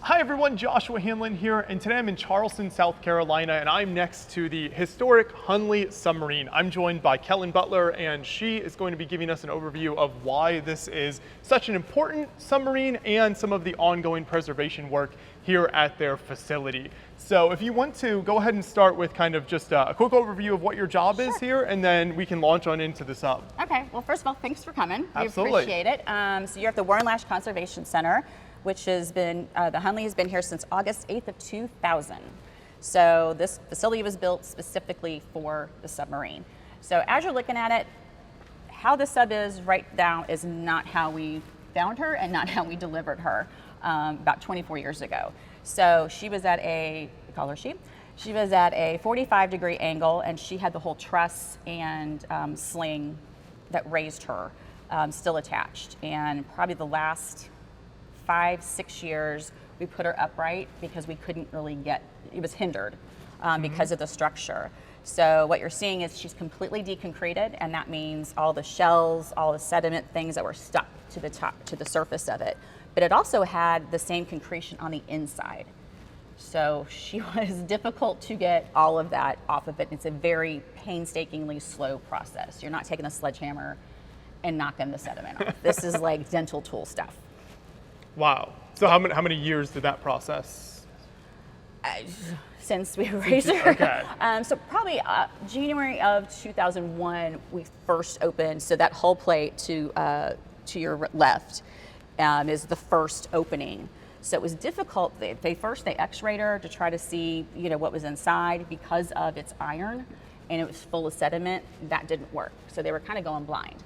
Hi everyone, Joshua Hanlon here, and today I'm in Charleston, South Carolina, and I'm next to the historic Hunley Submarine. I'm joined by Kellen Butler, and she is going to be giving us an overview of why this is such an important submarine and some of the ongoing preservation work here at their facility. So if you want to, go ahead and start with kind of just a quick overview of what your job is here, and then we can launch on into the sub. Okay, well first of all, thanks for coming. Absolutely. We appreciate it. So you're at the Warren Lash Conservation Center, which has been, the Hunley has been here since August 8th of 2000. So this facility was built specifically for the submarine. So as you're looking at it, how the sub is right now is not how we found her and not how we delivered her about 24 years ago. So she was at a, we call her she was at a 45-degree angle, and she had the whole truss and sling that raised her still attached. And probably the last 5-6 years, we put her upright because we couldn't really get, it was hindered because of the structure. So what you're seeing is she's completely deconcreted, and that means all the shells, all the sediment things that were stuck to the top, to the surface of it. But it also had the same concretion on the inside. So she was difficult to get all of that off of it. It's a very painstakingly slow process. You're not taking a sledgehammer and knocking the sediment off. This is like dental tool stuff. Wow. So how many years did that process? Since we raised her. Okay. So probably January of 2001, we first opened. So that hull plate to your left is the first opening. So it was difficult. They x-rayed her to try to see, what was inside because of its iron, and it was full of sediment. That didn't work. So they were kind of going blind.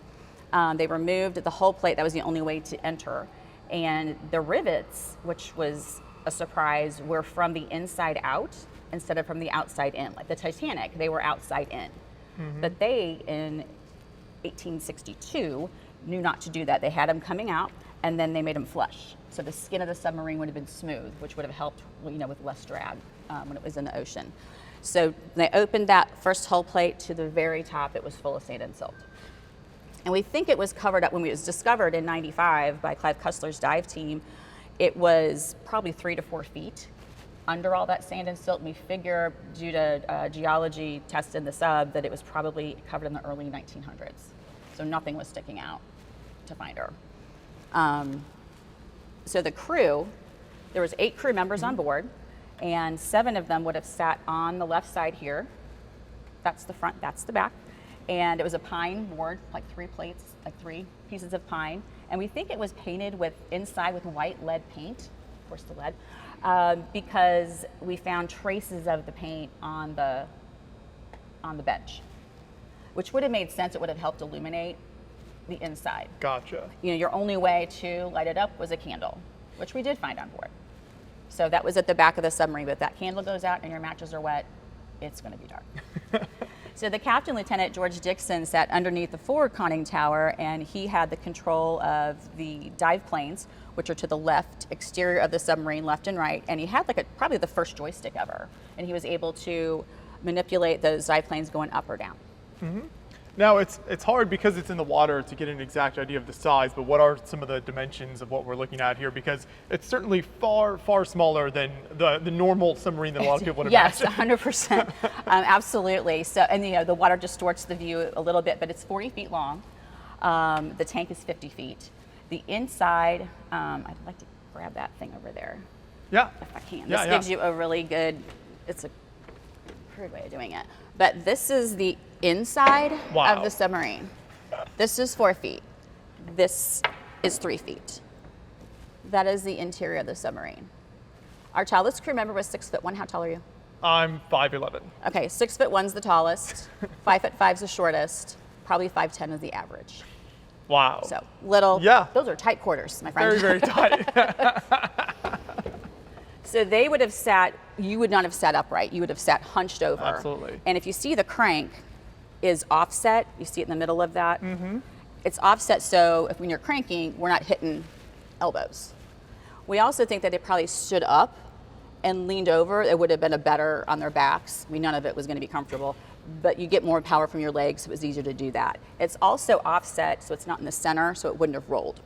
They removed the hull plate. That was the only way to enter. And the rivets, which was a surprise, were from the inside out instead of from the outside in. Like the Titanic, they were outside in. But they, in 1862, knew not to do that. They had them coming out, and then they made them flush. So the skin of the submarine would have been smooth, which would have helped, with less drag when it was in the ocean. So they opened that first hull plate to the very top. It was full of sand and silt. And we think it was covered up when it was discovered in '95 by Clive Cussler's dive team. It was probably 3 to 4 feet under all that sand and silt. And we figure, due to geology tests in the sub, that it was probably covered in the early 1900s. So nothing was sticking out to find her. So the crew, there was 8 crew members on board, and 7 of them would have sat on the left side here. That's the front, that's the back. And it was a pine board, like 3 plates, like 3 pieces of pine. And we think it was painted inside with white lead paint, of course the lead, because we found traces of the paint on the bench, which would have made sense. It would have helped illuminate the inside. Gotcha. Your only way to light it up was a candle, which we did find on board. So that was at the back of the submarine, but if that candle goes out and your matches are wet, it's gonna be dark. So the captain, Lieutenant George Dixon, sat underneath the forward conning tower, and he had the control of the dive planes, which are to the left exterior of the submarine, left and right, and he had probably the first joystick ever, and he was able to manipulate those dive planes going up or down. Now it's hard because it's in the water to get an exact idea of the size, but what are some of the dimensions of what we're looking at here? Because it's certainly far, far smaller than the normal submarine that a lot of people would yes, imagine. 100%, absolutely. So, and the water distorts the view a little bit, but it's 40 feet long. The tank is 50 feet. The inside, I'd like to grab that thing over there. Yeah. If I can. This gives you a really good, it's a crude way of doing it. But this is the inside of the submarine. This is 4 feet. This is 3 feet. That is the interior of the submarine. Our tallest crew member was 6'1". How tall are you? I'm 5'11". Okay, 6'1" the tallest, 5'5" the shortest, probably 5'10" is the average. Wow. So little, yeah. Those are tight quarters, my friend. Very, very tight. So they would have sat, you would not have sat upright, you would have sat hunched over. Absolutely. And if you see the crank is offset, you see it in the middle of that, it's offset so when you're cranking, we're not hitting elbows. We also think that they probably stood up and leaned over. It would have been a better on their backs. None of it was going to be comfortable, but you get more power from your legs, so it was easier to do that. It's also offset, so it's not in the center, so it wouldn't have rolled.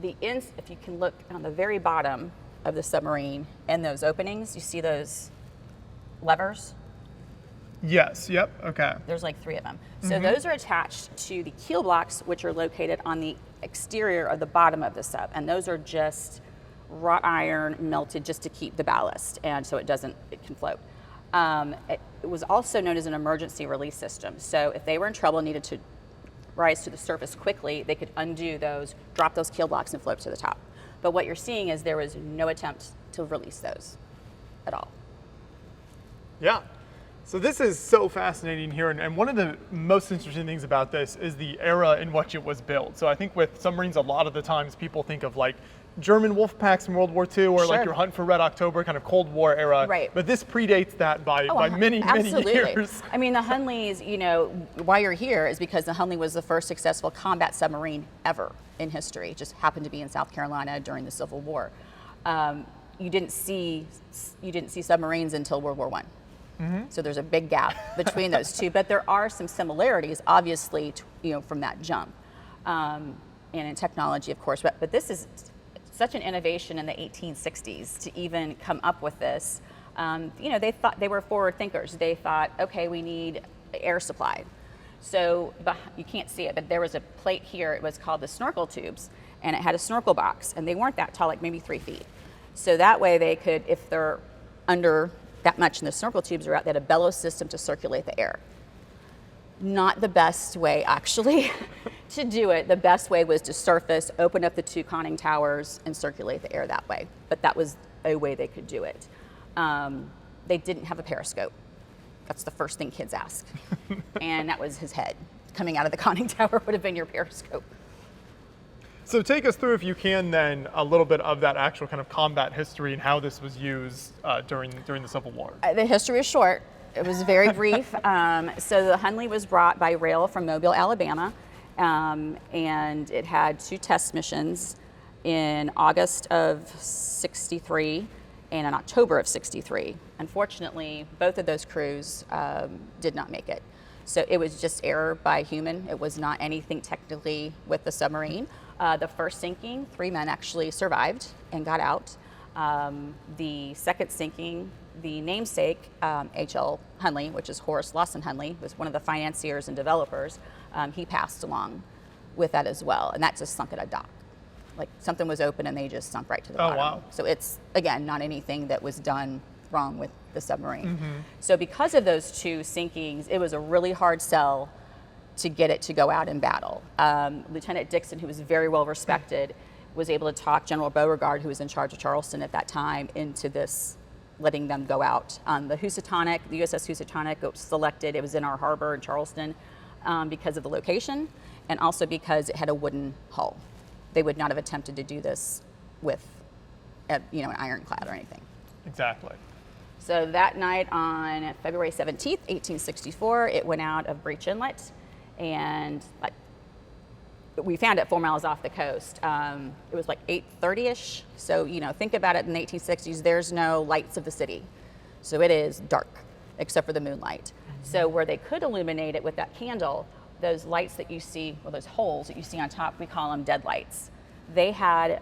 if you can look on the very bottom of the submarine and those openings, you see those levers? Yes, yep, okay. There's like 3 of them. So those are attached to the keel blocks, which are located on the exterior of the bottom of the sub. And those are just wrought iron melted just to keep the ballast, and so it can float. It was also known as an emergency release system. So if they were in trouble and needed to rise to the surface quickly, they could undo those, drop those keel blocks, and float to the top. But what you're seeing is there was no attempt to release those at all. Yeah. So this is so fascinating here, and one of the most interesting things about this is the era in which it was built. So I think with submarines, a lot of the times people think of like German wolf packs in World War II, or like your Hunt for Red October kind of Cold War era. Right. But this predates that by many, absolutely. many years. I mean, the Hunleys, why you're here is because the Hunley was the first successful combat submarine ever in history. It just happened to be in South Carolina during the Civil War. You didn't see submarines until World War I. So there's a big gap between those two, but there are some similarities, obviously, from that jump, and in technology, of course. But this is such an innovation in the 1860s to even come up with this. They thought they were forward thinkers. They thought, okay, we need air supply. So you can't see it, but there was a plate here. It was called the snorkel tubes, and it had a snorkel box, and they weren't that tall, like maybe 3 feet. So that way they could, if they're under that much and the snorkel tubes are out, they had a bellows system to circulate the air. Not the best way, actually, to do it. The best way was to surface, open up the 2 conning towers, and circulate the air that way. But that was a way they could do it. They didn't have a periscope. That's the first thing kids ask. And that was his head. Coming out of the conning tower would have been your periscope. So take us through, if you can, then a little bit of that actual kind of combat history and how this was used during the Civil War. The history is short. It was very brief. So the Hunley was brought by rail from Mobile, Alabama, and it had 2 test missions in August of '63 and in October of '63. Unfortunately, both of those crews did not make it. So it was just error by human. It was not anything technically with the submarine. The first sinking, 3 men actually survived and got out. The second sinking, the namesake, H.L. Hunley, which is Horace Lawson Hunley, was one of the financiers and developers. He passed along with that as well, and that just sunk at a dock. Like something was open and they just sunk right to the bottom. Wow. So it's, again, not anything that was done wrong with the submarine. So because of those 2 sinkings, it was a really hard sell to get it to go out in battle. Lieutenant Dixon, who was very well respected, was able to talk General Beauregard, who was in charge of Charleston at that time, into this, letting them go out. The Housatonic, the USS Housatonic, was selected. It was in our harbor in Charleston because of the location, and also because it had a wooden hull. They would not have attempted to do this with, an ironclad or anything. Exactly. So that night on February 17th, 1864, it went out of Breach Inlet, and we found it 4 miles off the coast. It was like 8:30ish. So, think about it in the 1860s, there's no lights of the city. So it is dark, except for the moonlight. So where they could illuminate it with that candle, those lights that you see, or those holes that you see on top, we call them dead lights. They had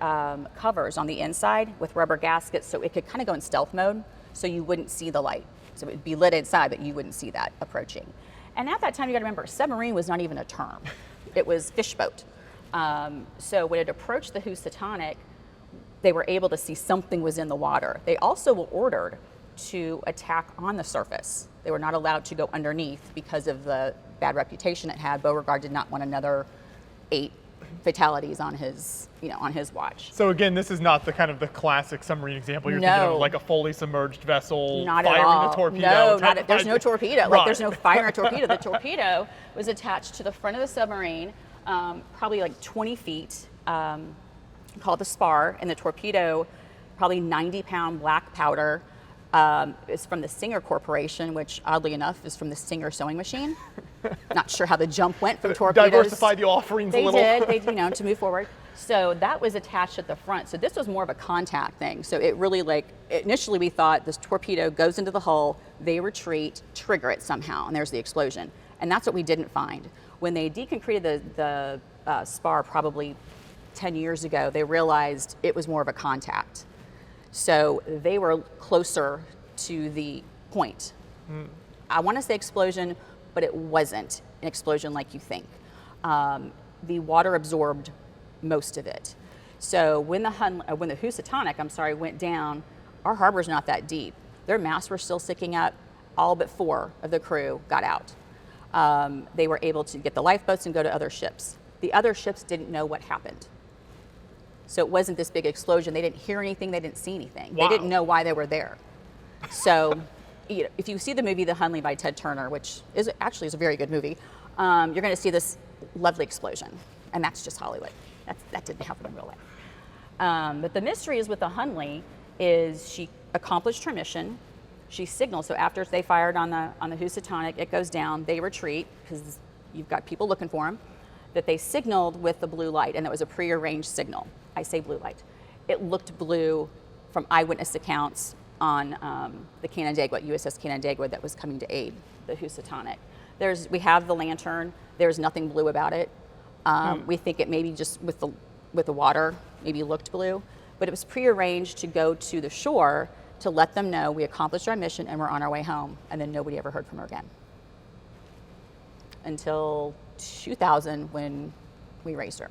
covers on the inside with rubber gaskets, so it could kind of go in stealth mode, so you wouldn't see the light. So it would be lit inside, but you wouldn't see that approaching. And at that time, you got to remember, submarine was not even a term. It was fishboat. So when it approached the Housatonic, they were able to see something was in the water. They also were ordered to attack on the surface. They were not allowed to go underneath because of the bad reputation it had. Beauregard did not want another 8 fatalities on his watch. So again, this is not the kind of the classic submarine example. You're thinking of like a fully submerged vessel firing a torpedo. No, there's no torpedo. Right. Like there's no fire torpedo. The torpedo was attached to the front of the submarine, probably like 20 feet, called the spar, and the torpedo, probably 90-pound black powder, is from the Singer Corporation, which oddly enough is from the Singer sewing machine. Not sure how the jump went from torpedoes. Diversify the offerings a little. They did, to move forward. So that was attached at the front. So this was more of a contact thing. So it really initially we thought this torpedo goes into the hull, they retreat, trigger it somehow, and there's the explosion. And that's what we didn't find. When they deconcreted the spar probably 10 years ago, they realized it was more of a contact. So they were closer to the point. I want to say explosion, but it wasn't an explosion like you think. The water absorbed most of it. So when the Housatonic, went down, our harbor's not that deep. Their masts were still sticking up. All but 4 of the crew got out. They were able to get the lifeboats and go to other ships. The other ships didn't know what happened. So it wasn't this big explosion. They didn't hear anything. They didn't see anything. Wow. They didn't know why they were there. So if you see the movie The Hunley by Ted Turner, which is a very good movie, you're going to see this lovely explosion. And that's just Hollywood. That didn't happen in real life. But the mystery is with the Hunley is she accomplished her mission. She signaled. So after they fired on the Housatonic, it goes down. They retreat because you've got people looking for them. That they signaled with the blue light, and it was a prearranged signal. I say blue light. It looked blue from eyewitness accounts on the Canandaigua, USS Canandaigua, that was coming to aid the Housatonic. We have the lantern. There's nothing blue about it. We think it maybe just with the water maybe looked blue, but it was prearranged to go to the shore to let them know we accomplished our mission and we're on our way home. And then nobody ever heard from her again until 2000 when we raised her.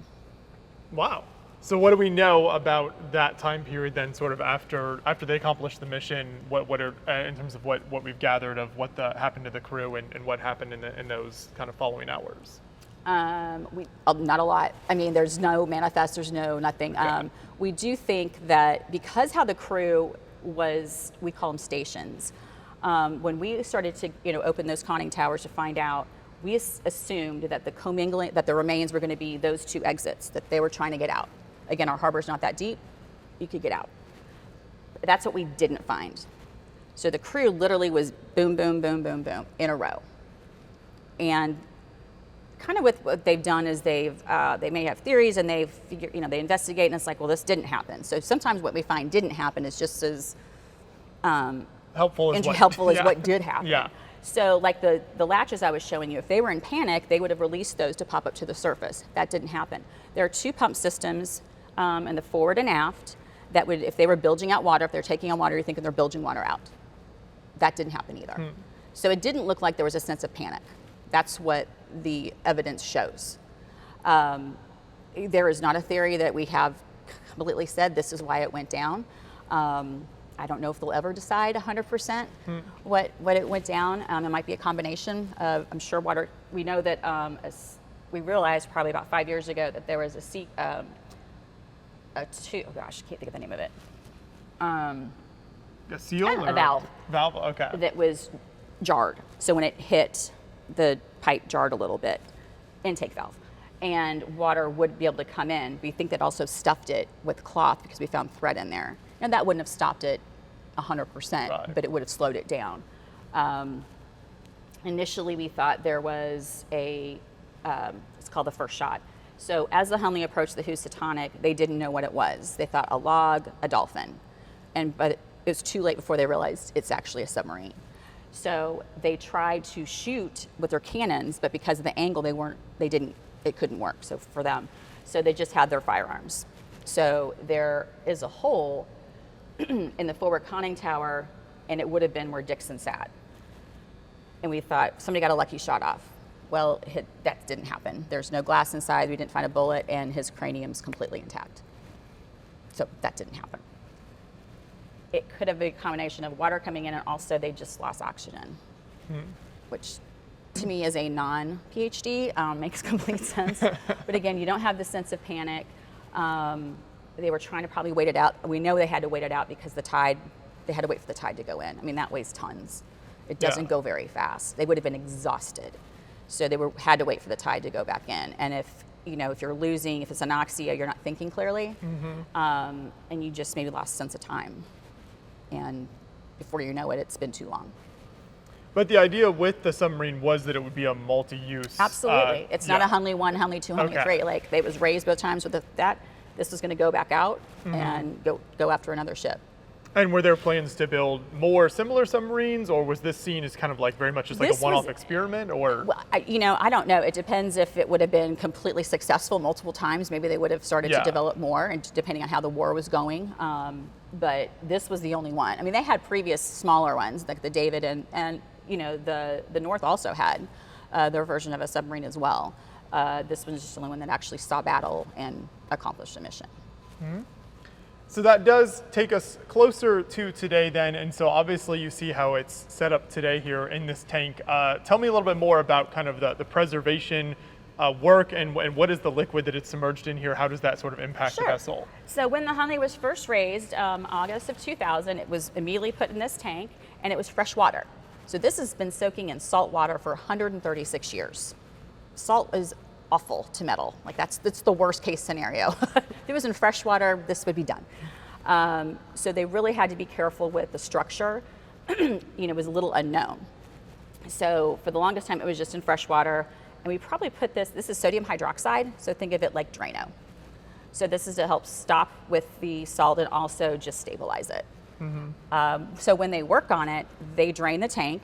Wow. So what do we know about that time period then, sort of after they accomplished the mission? What are in terms of what we've gathered of what happened to the crew and what happened in those kind of following hours? Not a lot. I mean, there's no manifest. There's no nothing. Okay. We do think that because how the crew was, we call them stations. When we started to open those conning towers to find out, we assumed that the commingling, that the remains were going to be those 2 exits that they were trying to get out. Again, our harbor's not that deep. You could get out. That's what we didn't find. So the crew literally was boom, boom, boom, boom, boom in a row. And kind of with what they've done is they may have theories and they investigate and it's like, well, this didn't happen. So sometimes what we find didn't happen is just as helpful as what did happen. Yeah. So like the latches I was showing you, if they were in panic, they would have released those to pop up to the surface. That didn't happen. There are 2 pump systems in the forward and aft that would, if they were bilging out water, if they're taking on water, you're thinking they're bilging water out. That didn't happen either. So it didn't look like there was a sense of panic. That's what the evidence shows. There is not a theory that we have completely said this is why it went down. I don't know if they'll ever decide 100% what it went down. It might be a combination of, I'm sure, water. We know that we realized probably about 5 years ago that there was I can't think of the name of it. A seal or a valve. Valve, okay. That was jarred. So when it hit, the pipe jarred a little bit, intake valve. And water would be able to come in. We think that also stuffed it with cloth because we found thread in there. And that wouldn't have stopped it 100%, right, but it would have slowed it down. Initially, we thought there was it's called the first shot. So as the Hunley approached the Housatonic, they didn't know what it was. They thought a log, a dolphin. But it was too late before they realized it's actually a submarine. So they tried to shoot with their cannons, but because of the angle, it couldn't work for them. So they just had their firearms. So there is a hole in the forward conning tower, and it would have been where Dixon sat. And we thought somebody got a lucky shot off. Well, that didn't happen. There's no glass inside. We didn't find a bullet, and his cranium's completely intact. So that didn't happen. It could have been a combination of water coming in, and also they just lost oxygen, which to me as a non-PhD makes complete sense. But again, you don't have the sense of panic. They were trying to probably wait it out. We know they had to wait it out because they had to wait for the tide to go in. I mean, that weighs tons. It doesn't go very fast. They would have been exhausted. So they had to wait for the tide to go back in. And if you're losing, if it's anoxia, you're not thinking clearly, and you just maybe lost sense of time. And before you know it, it's been too long. But the idea with the submarine was that it would be a multi-use. Absolutely. It's not a Hunley 1, Hunley 2, Hunley 3. Like, it was raised both times with that. This was going to go back out and go after another ship. And were there plans to build more similar submarines, or was this seen as kind of like very much just like a one-off experiment? Or well, I don't know. It depends if it would have been completely successful multiple times. Maybe they would have started to develop more, and depending on how the war was going. But this was the only one. I mean, they had previous smaller ones, like the David, and the North also had their version of a submarine as well. This one's just the only one that actually saw battle and accomplished a mission. Mm-hmm. So that does take us closer to today then, and so obviously you see how it's set up today here in this tank. Tell me a little bit more about kind of the preservation work and what is the liquid that it's submerged in here? How does that sort of impact the vessel? So when the Hunley was first raised, August of 2000, it was immediately put in this tank, and it was fresh water. So this has been soaking in salt water for 136 years. Salt is awful to metal. Like that's the worst case scenario. If it was in fresh water, this would be done. So they really had to be careful with the structure. It was a little unknown. So for the longest time, it was just in fresh water. And we probably put this is sodium hydroxide. So think of it like Drano. So this is to help stop with the salt and also just stabilize it. Mm-hmm. So when they work on it, they drain the tank.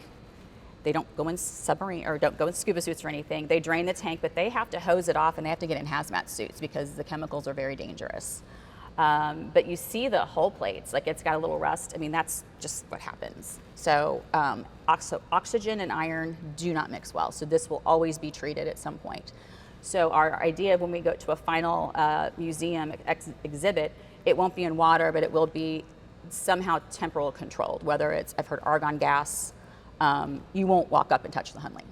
They don't go in submarine or don't go in scuba suits or anything. They drain the tank, but they have to hose it off and they have to get in hazmat suits because the chemicals are very dangerous. But you see the hull plates, like it's got a little rust. I mean, that's just what happens. So oxygen and iron do not mix well. So this will always be treated at some point. So our idea when we go to a final museum exhibit, it won't be in water, but it will be somehow temporal controlled, whether it's, I've heard argon gas. You won't walk up and touch the Hunley.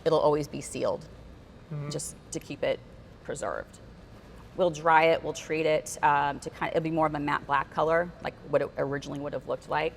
It'll always be sealed, just to keep it preserved. We'll dry it, we'll treat it to it'll be more of a matte black color, like what it originally would have looked like.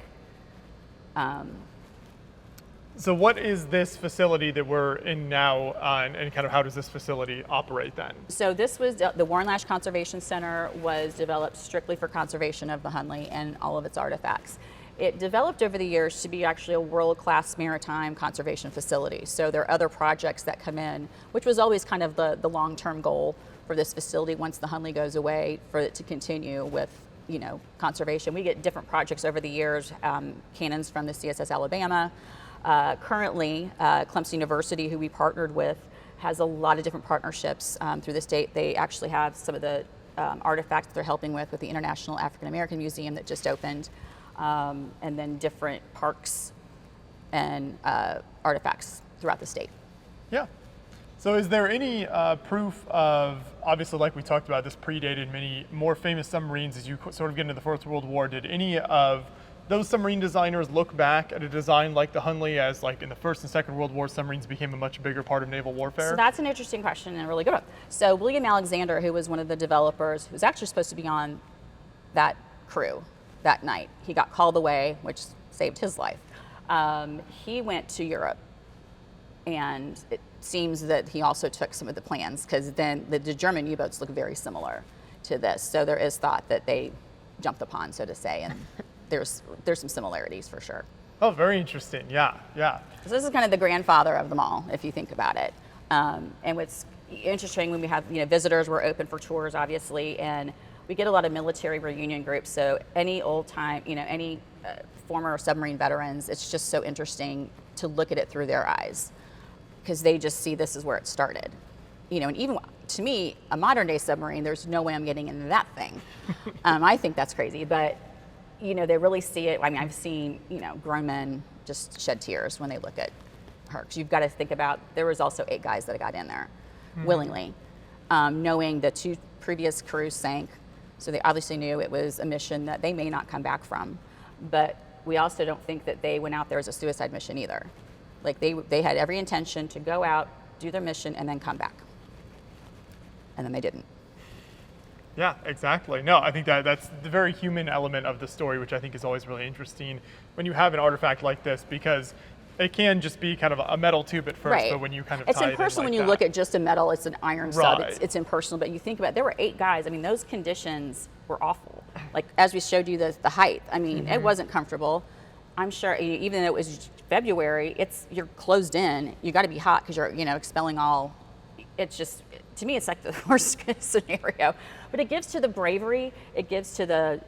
So what is this facility that we're in now, and kind of how does this facility operate then? So this was, the Warren Lash Conservation Center was developed strictly for conservation of the Hunley and all of its artifacts. It developed over the years to be actually a world-class maritime conservation facility. So there are other projects that come in, which was always kind of the long-term goal for this facility once the Hunley goes away, for it to continue with conservation. We get different projects over the years, cannons from the CSS Alabama. Currently, Clemson University, who we partnered with, has a lot of different partnerships through the state. They actually have some of the artifacts that they're helping with the International African American Museum that just opened. And then different parks and artifacts throughout the state. Yeah. So is there any proof of, obviously like we talked about, this predated many more famous submarines as you sort of get into the First World War. Did any of those submarine designers look back at a design like the Hunley as, like, in the First and Second World War, submarines became a much bigger part of naval warfare? So that's an interesting question and a really good one. So William Alexander, who was one of the developers, who was actually supposed to be on that crew that night, he got called away, which saved his life. He went to Europe, and it seems that he also took some of the plans, because then the German U-boats look very similar to this. So there is thought that they jumped the pond, so to say, and there's some similarities for sure. Oh, very interesting. Yeah, yeah. So this is kind of the grandfather of them all, if you think about it. And what's interesting, when we have visitors, we're open for tours, obviously, and we get a lot of military reunion groups. So any old time, any former submarine veterans, it's just so interesting to look at it through their eyes, because they just see this is where it started. And even to me, a modern day submarine, there's no way I'm getting into that thing. I think that's crazy, but they really see it. I mean, I've seen, grown men just shed tears when they look at her. 'Cause you've got to think about, there was also 8 guys that got in there willingly, knowing the 2 previous crews sank. So they obviously knew it was a mission that they may not come back from. But we also don't think that they went out there as a suicide mission either. Like they had every intention to go out, do their mission, and then come back. And then they didn't. Yeah, exactly. No, I think that's the very human element of the story, which I think is always really interesting when you have an artifact like this, because it can just be kind of a metal tube at first, right. But when you kind of it's tie impersonal it in when you look at just a metal, it's an iron sub, right. It's impersonal, but you think about it, there were 8 guys. I mean, those conditions were awful. Like, as we showed you the height, I mean, it wasn't comfortable. I'm sure, even though it was February, you're closed in, you got to be hot because you're, expelling all, it's just, to me, it's like the worst scenario. But it gives to the bravery, it gives to the,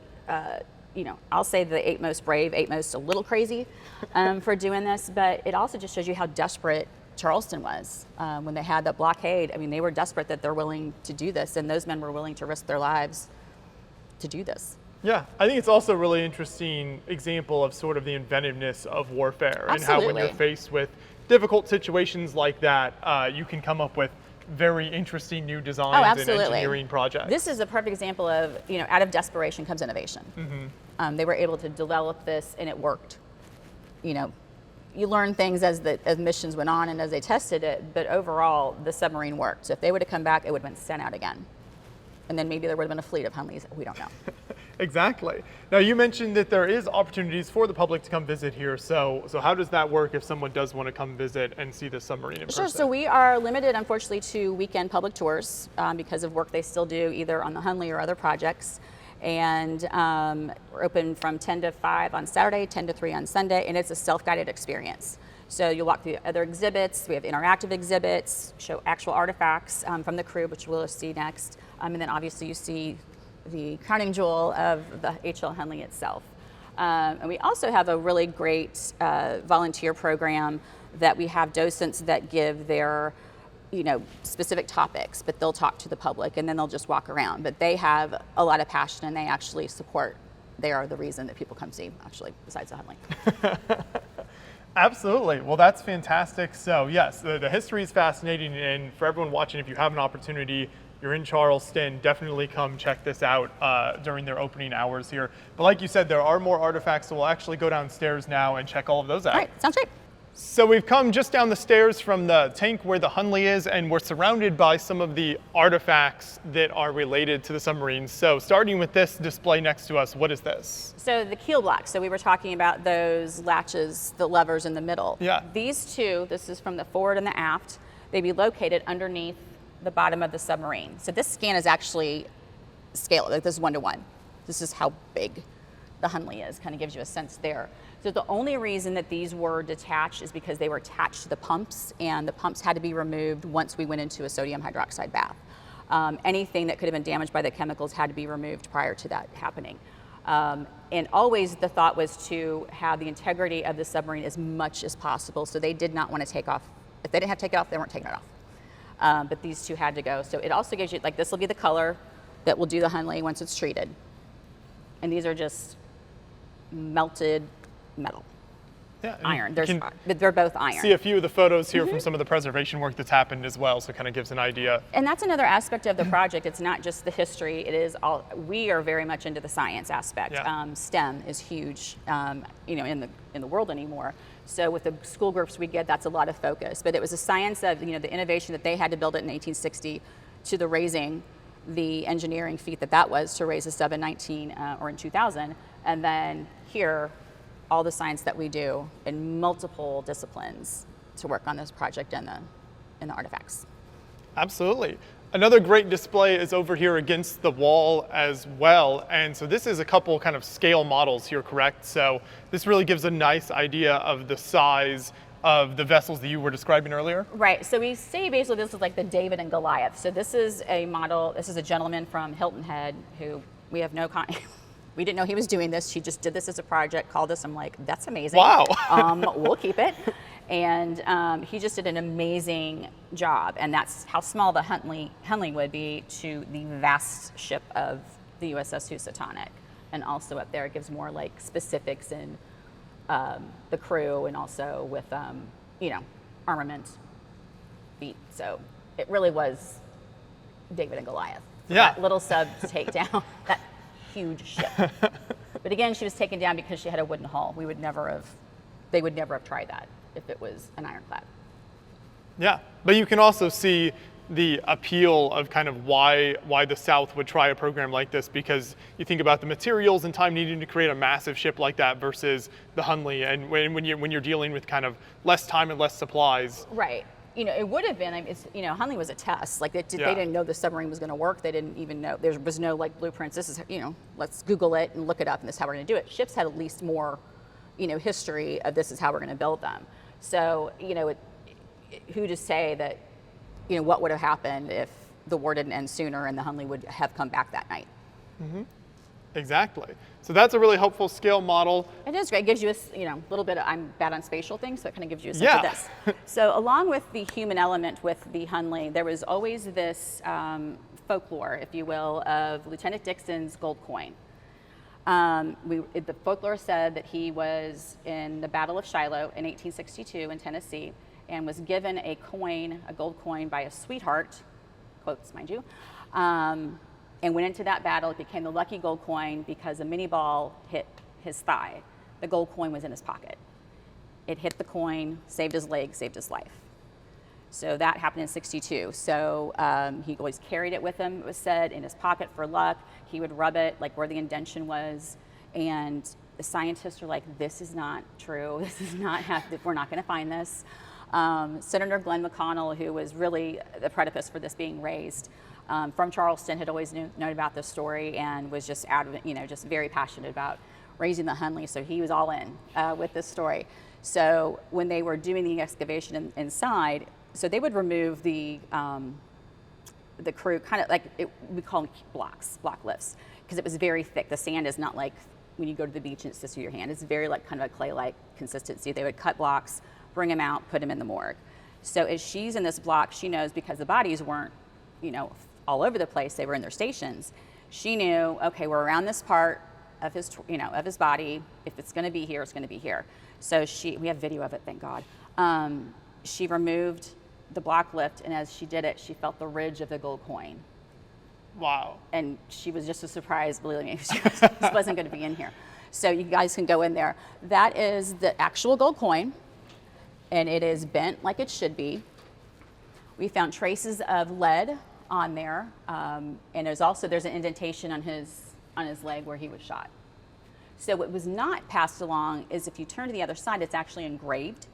I'll say the 8 most brave, 8 most a little crazy for doing this, but it also just shows you how desperate Charleston was when they had the blockade. I mean, they were desperate that they're willing to do this, and those men were willing to risk their lives to do this. Yeah, I think it's also a really interesting example of sort of the inventiveness of warfare. Absolutely. And how when you're faced with difficult situations like that, you can come up with very interesting new designs and engineering projects. This is a perfect example of, out of desperation comes innovation. They were able to develop this and it worked. You learn things as missions went on and as they tested it, but overall the submarine worked. So if they would have come back, it would have been sent out again. And then maybe there would have been a fleet of Hunleys, we don't know. Exactly. Now you mentioned that there is opportunities for the public to come visit here. So how does that work if someone does want to come visit and see the submarine in person? Sure, so we are limited, unfortunately, to weekend public tours because of work they still do either on the Hunley or other projects. And we're open from 10 to 5 on Saturday, 10 to 3 on Sunday, and it's a self-guided experience. So you'll walk through other exhibits. We have interactive exhibits, show actual artifacts from the crew, which we'll see next. And then obviously you see the crowning jewel of the H.L. Hunley itself. And we also have a really great volunteer program that we have docents that give their specific topics, but they'll talk to the public and then they'll just walk around. But they have a lot of passion and they actually support. They are the reason that people come see, actually, besides the Hunley. Absolutely. Well, that's fantastic. So yes, the history is fascinating, and for everyone watching, if you have an opportunity, you're in Charleston, definitely come check this out during their opening hours here. But like you said, there are more artifacts, so we'll actually go downstairs now and check all of those out. All right, sounds great. So we've come just down the stairs from the tank where the Hunley is, and we're surrounded by some of the artifacts that are related to the submarines. So starting with this display next to us, what is this? So the keel blocks. So we were talking about those latches, the levers in the middle. Yeah. These two, this is from the forward and the aft, they'd be located underneath the bottom of the submarine. So this scan is actually scale, like this is 1-to-1. This is how big the Hunley is, kind of gives you a sense there. So the only reason that these were detached is because they were attached to the pumps, and the pumps had to be removed once we went into a sodium hydroxide bath. Anything that could have been damaged by the chemicals had to be removed prior to that happening. And always the thought was to have the integrity of the submarine as much as possible, so they did not want to take off. If they didn't have to take it off, they weren't taking it off. But these two had to go. So it also gives you, like, this will be the color that will do the Hunley once it's treated. And these are just melted metal. Yeah, iron. They're both iron. See a few of the photos here from some of the preservation work that's happened as well, so it kind of gives an idea. And that's another aspect of the project. It's not just the history. It is all. We are very much into the science aspect. Yeah. STEM is huge, in the world anymore. So with the school groups we get, that's a lot of focus. But it was a science of the innovation that they had to build it in 1860, to the raising, the engineering feat that was to raise a sub in 2000, and then here, all the science that we do in multiple disciplines to work on this project and the artifacts. Absolutely. Another great display is over here against the wall as well. And so this is a couple kind of scale models here, correct? So this really gives a nice idea of the size of the vessels that you were describing earlier. Right, so we say basically this is like the David and Goliath. So this is a model, this is a gentleman from Hilton Head who we have no we didn't know he was doing this. She just did this as a project, called us. I'm like, that's amazing. Wow. We'll keep it. And he just did an amazing job. And that's how small the Hunley would be to the vast ship of the USS Housatonic. And also up there, it gives more like specifics in the crew and also with, armament feat. So it really was David and Goliath. Yeah. That little sub to take down that huge ship. But again, she was taken down because she had a wooden hull. They would never have tried that if it was an ironclad. Yeah, but you can also see the appeal of kind of why the South would try a program like this, because you think about the materials and time needed to create a massive ship like that versus the Hunley, and when you're dealing with kind of less time and less supplies. Right. It would have been. Hunley was a test. Like they didn't know the submarine was going to work. They didn't even know there was no like blueprints. This is let's Google it and look it up, and this is how we're going to do it. Ships had at least more, history of this is how we're going to build them. So who to say that, what would have happened if the war didn't end sooner and the Hunley would have come back that night? Mm-hmm. Exactly. So that's a really helpful scale model. It is great. It gives you a little bit of, I'm bad on spatial things, so it kind of gives you a sense of this. So along with the human element with the Hunley, there was always this folklore, if you will, of Lieutenant Dixon's gold coin. The folklore said that he was in the Battle of Shiloh in 1862 in Tennessee and was given a coin, a gold coin, by a sweetheart, quotes mind you, and went into that battle. It became the lucky gold coin because a mini ball hit his thigh. The gold coin was in his pocket. It hit the coin, saved his leg, saved his life. So that happened in 62. So he always carried it with him, it was said, in his pocket for luck. He would rub it like where the indention was. And the scientists are like, this is not true. This is not, we're not going to find this. Senator Glenn McConnell, who was really the precipice for this being raised, from Charleston, had always known about this story and was just just very passionate about raising the Hunley. So he was all in with this story. So when they were doing the excavation inside, so they would remove the crew, kind of like we call them block lifts, because it was very thick. The sand is not like when you go to the beach and it's just through your hand. It's very like kind of a clay-like consistency. They would cut blocks, bring them out, put them in the morgue. So as she's in this block, she knows, because the bodies weren't, all over the place, they were in their stations. She knew, okay, we're around this part of his, of his body. If it's going to be here, it's going to be here. So we have video of it, thank God. She removed the block lift, and as she did it, she felt the ridge of the gold coin. Wow. And she was just as surprised, believe me, this wasn't going to be in here. So you guys can go in there. That is the actual gold coin, and it is bent like it should be. We found traces of lead on there, and there's an indentation on his leg where he was shot. So what was not passed along is, if you turn to the other side, it's actually engraved.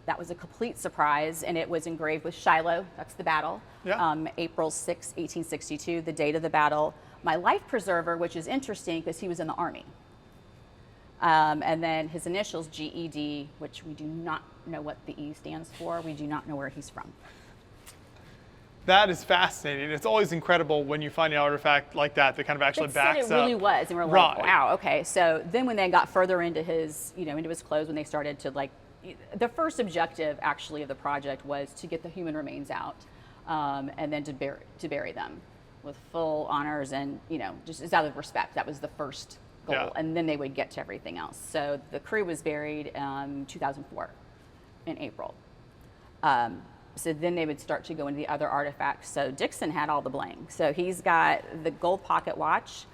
That was a complete surprise, and it was engraved with Shiloh. That's the battle. Yeah. April 6, 1862, the date of the battle. My life preserver, which is interesting because he was in the Army. And then his initials, GED, which we do not know what the E stands for. We do not know where he's from. That is fascinating. It's always incredible when you find an artifact like that that kind of actually backs up. It really was, and we're like, wow, okay. So then when they got further into his, into his clothes, when they started to the first objective actually of the project was to get the human remains out, and then to bury them with full honors and just as out of respect. That was the first goal, and then they would get to everything else. So the crew was buried 2004 in April. So then they would start to go into the other artifacts. So Dixon had all the bling. So he's got the gold pocket watch.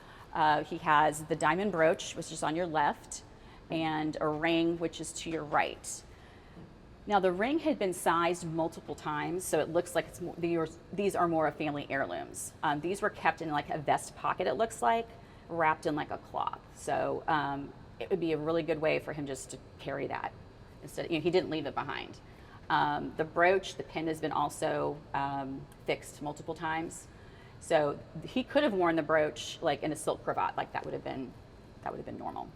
He has the diamond brooch, which is on your left, and a ring, which is to your right. Now the ring had been sized multiple times, so it looks like it's more, these are more of family heirlooms. These were kept in like a vest pocket, it looks like, wrapped in like a cloth. So it would be a really good way for him just to carry that instead. He didn't leave it behind. The brooch, the pin has been also fixed multiple times. So he could have worn the brooch like in a silk cravat, like that would have been normal.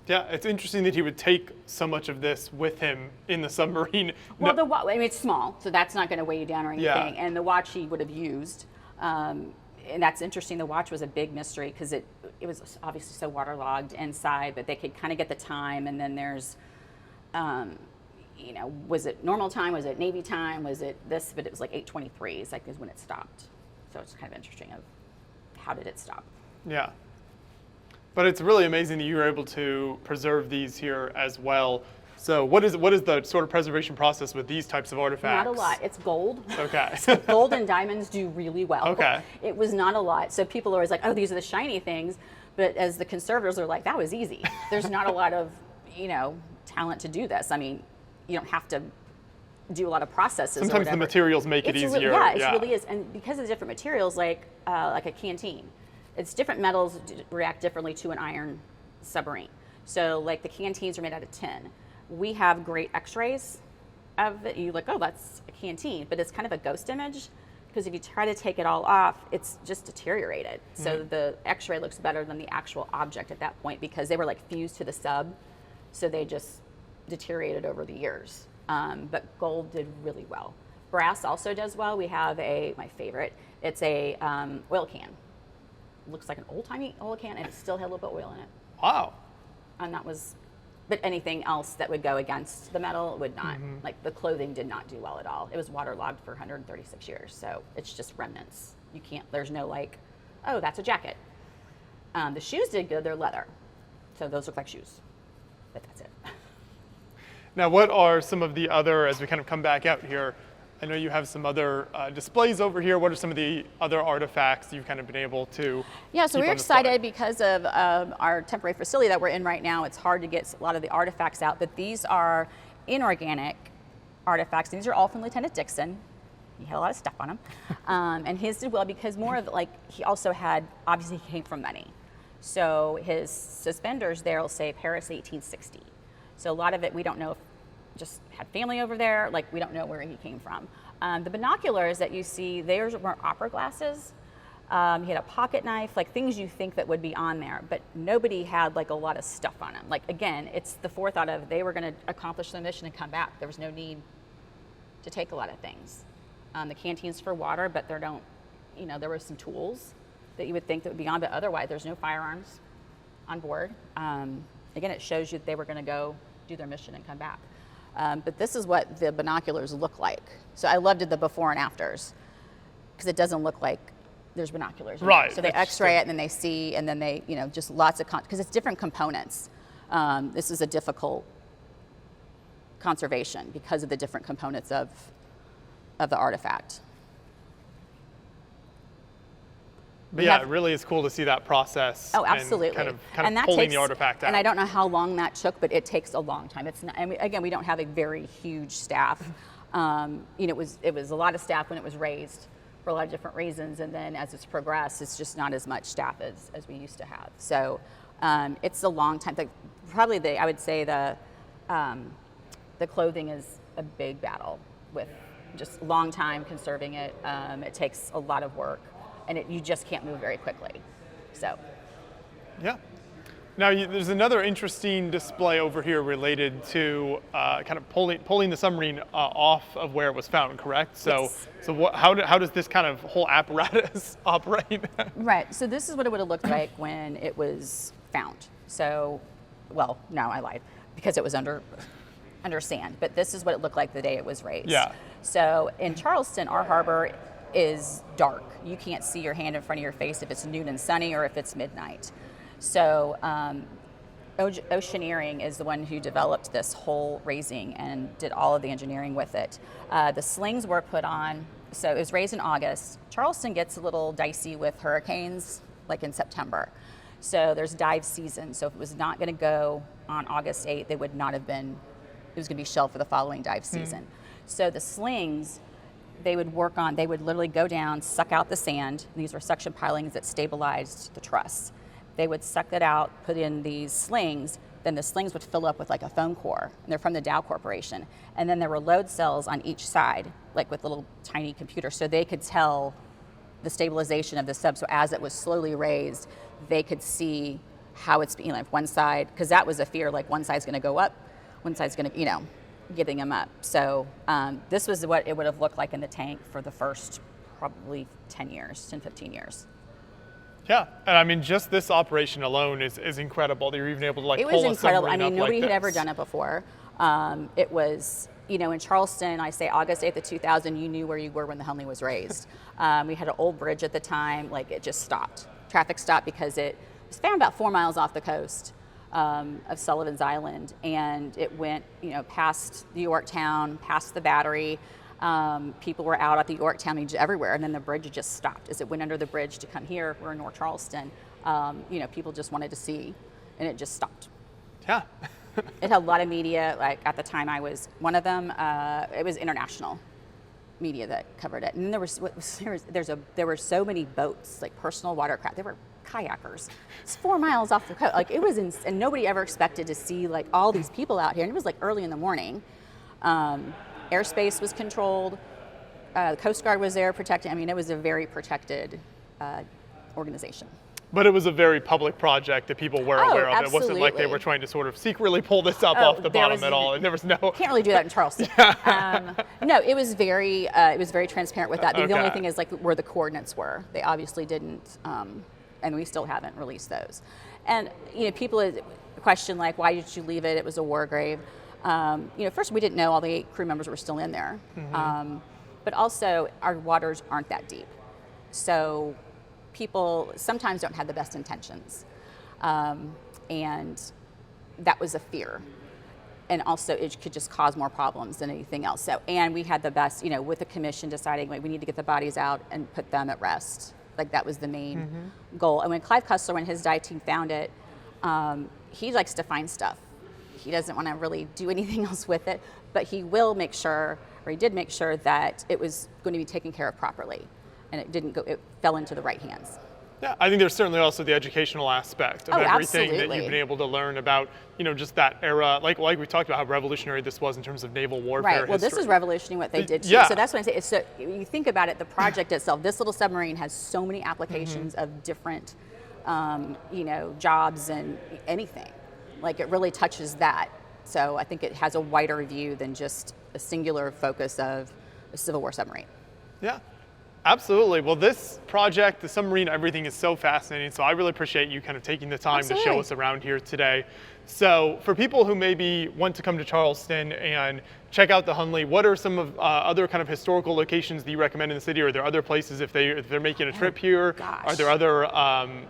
Yeah, it's interesting that he would take so much of this with him in the submarine. Well, it's small, so that's not going to weigh you down or anything. Yeah. And the watch he would have used, and that's interesting. The watch was a big mystery because it was obviously so waterlogged inside, but they could kind of get the time. And then there's, was it normal time? Was it Navy time? Was it this? But it was like 8:23 is when it stopped. So it's kind of interesting of how did it stop? Yeah. But it's really amazing that you were able to preserve these here as well. So what is the sort of preservation process with these types of artifacts? Not a lot. It's gold. Okay. So gold and diamonds do really well. Okay. It was not a lot. So people are always like, oh, these are the shiny things. But as the conservators are like, that was easy. There's not a lot of, talent to do this. I mean, you don't have to do a lot of processes. Sometimes the materials make it easier. It really is. And because of the different materials, like a canteen, it's different metals react differently to an iron submarine. So like the canteens are made out of tin. We have great x-rays of it. You look, oh, that's a canteen, but it's kind of a ghost image because if you try to take it all off, it's just deteriorated. Mm-hmm. So the x-ray looks better than the actual object at that point because they were like fused to the sub. So they just deteriorated over the years. But gold did really well. Brass also does well. We have my favorite, it's a oil can. looks like an old-timey oil can, and it still had a little bit of oil in it. Wow. And that was, but anything else that would go against the metal would not. Like the clothing did not do well at all. It was waterlogged for 136 years, so it's just remnants. You can't, there's no like, oh, that's a jacket. The shoes did good, they're leather. So those look like shoes, but that's it. Now, what are some of the other, as we kind of come back out here, I know you have some other displays over here. What are some of the other artifacts you've kind of been able to Yeah, so keep we're on display? excited because of our temporary facility that we're in right now. It's hard to get a lot of the artifacts out, but these are inorganic artifacts. These are all from Lieutenant Dixon. He had a lot of stuff on him. And his did well because more of like, he also had, obviously he came from money. So his suspenders there will say Paris 1860. So a lot of it, we don't know if just had family over there, like we don't know where he came from. The binoculars that you see, theirs were opera glasses. He had a pocket knife, like things you think that would be on there, but nobody had like a lot of stuff on them. Like again, it's the forethought of they were gonna accomplish the mission and come back. There was no need to take a lot of things. The canteens for water, but there don't, you know, there were some tools that you would think that would be on, but otherwise there's no firearms on board. Again, it shows you that they were gonna go do their mission and come back. But this is what the binoculars look like. So I loved the before and afters because it doesn't look like there's binoculars. Right. So they x-ray it and then they see, and then they, you know, just lots of, because it's different components. This is a difficult conservation because of the different components of the artifact. But yeah, it really is cool to see that process. Oh, absolutely. And kind of pulling the artifact out. And I don't know how long that took, but it takes a long time. It's not, and again, we don't have a very huge staff. You know, it was a lot of staff when it was raised for a lot of different reasons, and then as it's progressed, it's just not as much staff as we used to have. So it's a long time. Probably I would say the clothing is a big battle with just a long time conserving it. It takes a lot of work. And you just can't move very quickly, so. Yeah. Now, there's another interesting display over here related to kind of pulling the submarine off of where it was found, correct? So, Yes. so how does this kind of whole apparatus operate? Right, so this is what it would have looked like when it was found. So, well, no, I lied, because it was under sand, but this is what it looked like the day it was raised. Yeah. So in Charleston, our harbor is dark. You can't see your hand in front of your face if it's noon and sunny or if it's midnight. So Oceaneering is the one who developed this whole raising and did all of the engineering with it. The slings were put on, so it was raised in August. Charleston gets a little dicey with hurricanes, like in September. So there's dive season, so if it was not gonna go on August 8th, it would not have been, it was gonna be shelved for the following dive season. So the slings, they would literally go down, suck out the sand. These were suction pilings that stabilized the truss. They would suck it out, put in these slings, then the slings would fill up with like a foam core, and they're from the Dow Corporation. And then there were load cells on each side, like with little tiny computers, so they could tell the stabilization of the sub. So as it was slowly raised, they could see how it's being, like one side, because that was a fear, like one side's gonna go up, one side's gonna, you know, getting them up. So this was what it would have looked like in the tank for the first probably 10 years, 10, 15 years. Yeah, and I mean, just this operation alone is incredible that you're even able to like pull a submarine up like this. It was incredible. I mean, nobody had ever done it before. It was, you know, in Charleston, I say August 8th of 2000, you knew where you were when the Hunley was raised. We had an old bridge at the time, like it just stopped. Traffic stopped because it was found about 4 miles off the coast of Sullivan's Island, and it went, you know, past the Yorktown, past the battery. People were out at the Yorktown beach everywhere, and then the bridge just stopped. As it went under the bridge to come here, we're in North Charleston, you know, people just wanted to see, and it just stopped. Yeah. It had a lot of media, like at the time I was one of them, it was international media that covered it. And there were so many boats, like personal watercraft. There were kayakers. It's 4 miles off the coast. Like it was, and nobody ever expected to see like all these people out here. And it was like early in the morning. Airspace was controlled. The Coast Guard was there protecting. I mean, it was a very protected organization. But it was a very public project that people were aware of. Absolutely. It wasn't like they were trying to sort of secretly pull this up off the bottom at all. And there was no. Can't really do that in Charleston. No, it was very transparent with that. The only thing is like where the coordinates were. They obviously didn't. and we still haven't released those. And people question like, why did you leave it? It was a war grave. First we didn't know all the 8 crew members were still in there, but also our waters aren't that deep, so people sometimes don't have the best intentions, and that was a fear. And also it could just cause more problems than anything else. So, and we had the best, with the commission deciding like we need to get the bodies out and put them at rest. Like that was the main goal. And when Clive Cussler, when his dive team found it, he likes to find stuff. He doesn't want to really do anything else with it, but he will make sure, or he did make sure that it was going to be taken care of properly, and it fell into the right hands. Yeah, I think there's certainly also the educational aspect of everything absolutely. that you've been able to learn about, just that era, like we talked about how revolutionary this was in terms of naval warfare. Right. Well, this is revolutionary what they did too. Yeah. So that's what I'm saying. So you think about it, the project itself, this little submarine has so many applications of different, jobs and anything. Like it really touches that. So I think it has a wider view than just a singular focus of a Civil War submarine. Yeah. Absolutely. Well, this project, the submarine, everything is so fascinating. So I really appreciate you kind of taking the time to show us around here today. So for people who maybe want to come to Charleston and check out the Hunley, what are some of other kind of historical locations that you recommend in the city? Are there other places if they're making a trip here? Gosh. Are there other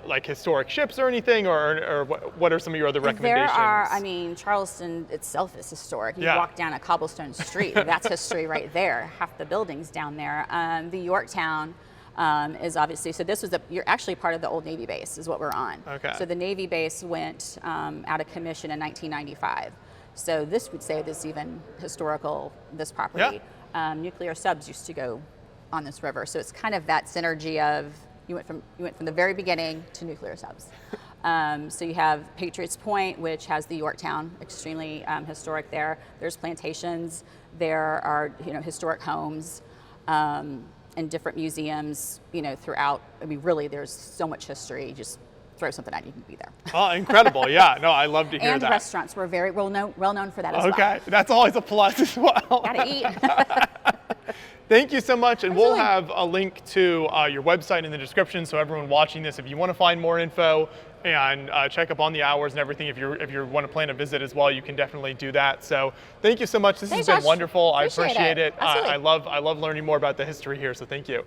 like historic ships or anything, or what are some of your other recommendations? There are. Charleston itself is historic. You walk down a cobblestone street, that's history right there. Half the buildings down there. The Yorktown is obviously, so this was you're actually part of the old Navy base is what we're on. Okay. So the Navy base went out of commission in 1995. So this would say this even historical, this property. Yeah. Nuclear subs used to go on this river. So it's kind of that synergy of, you went from the very beginning to nuclear subs. So you have Patriots Point, which has the Yorktown, extremely historic there. There's plantations, there are historic homes, and different museums, throughout. Really, there's so much history. Just throw something out, you can be there. Oh, incredible! Yeah, no, I love to hear and that. And restaurants were very well known for that as well. Okay, that's always a plus as well. Gotta eat. Thank you so much, and we'll have a link to your website in the description, so everyone watching this, if you want to find more info and check up on the hours and everything, if you want to plan a visit as well, you can definitely do that. So thank you so much. This has been wonderful. I appreciate it. I love learning more about the history here. So thank you.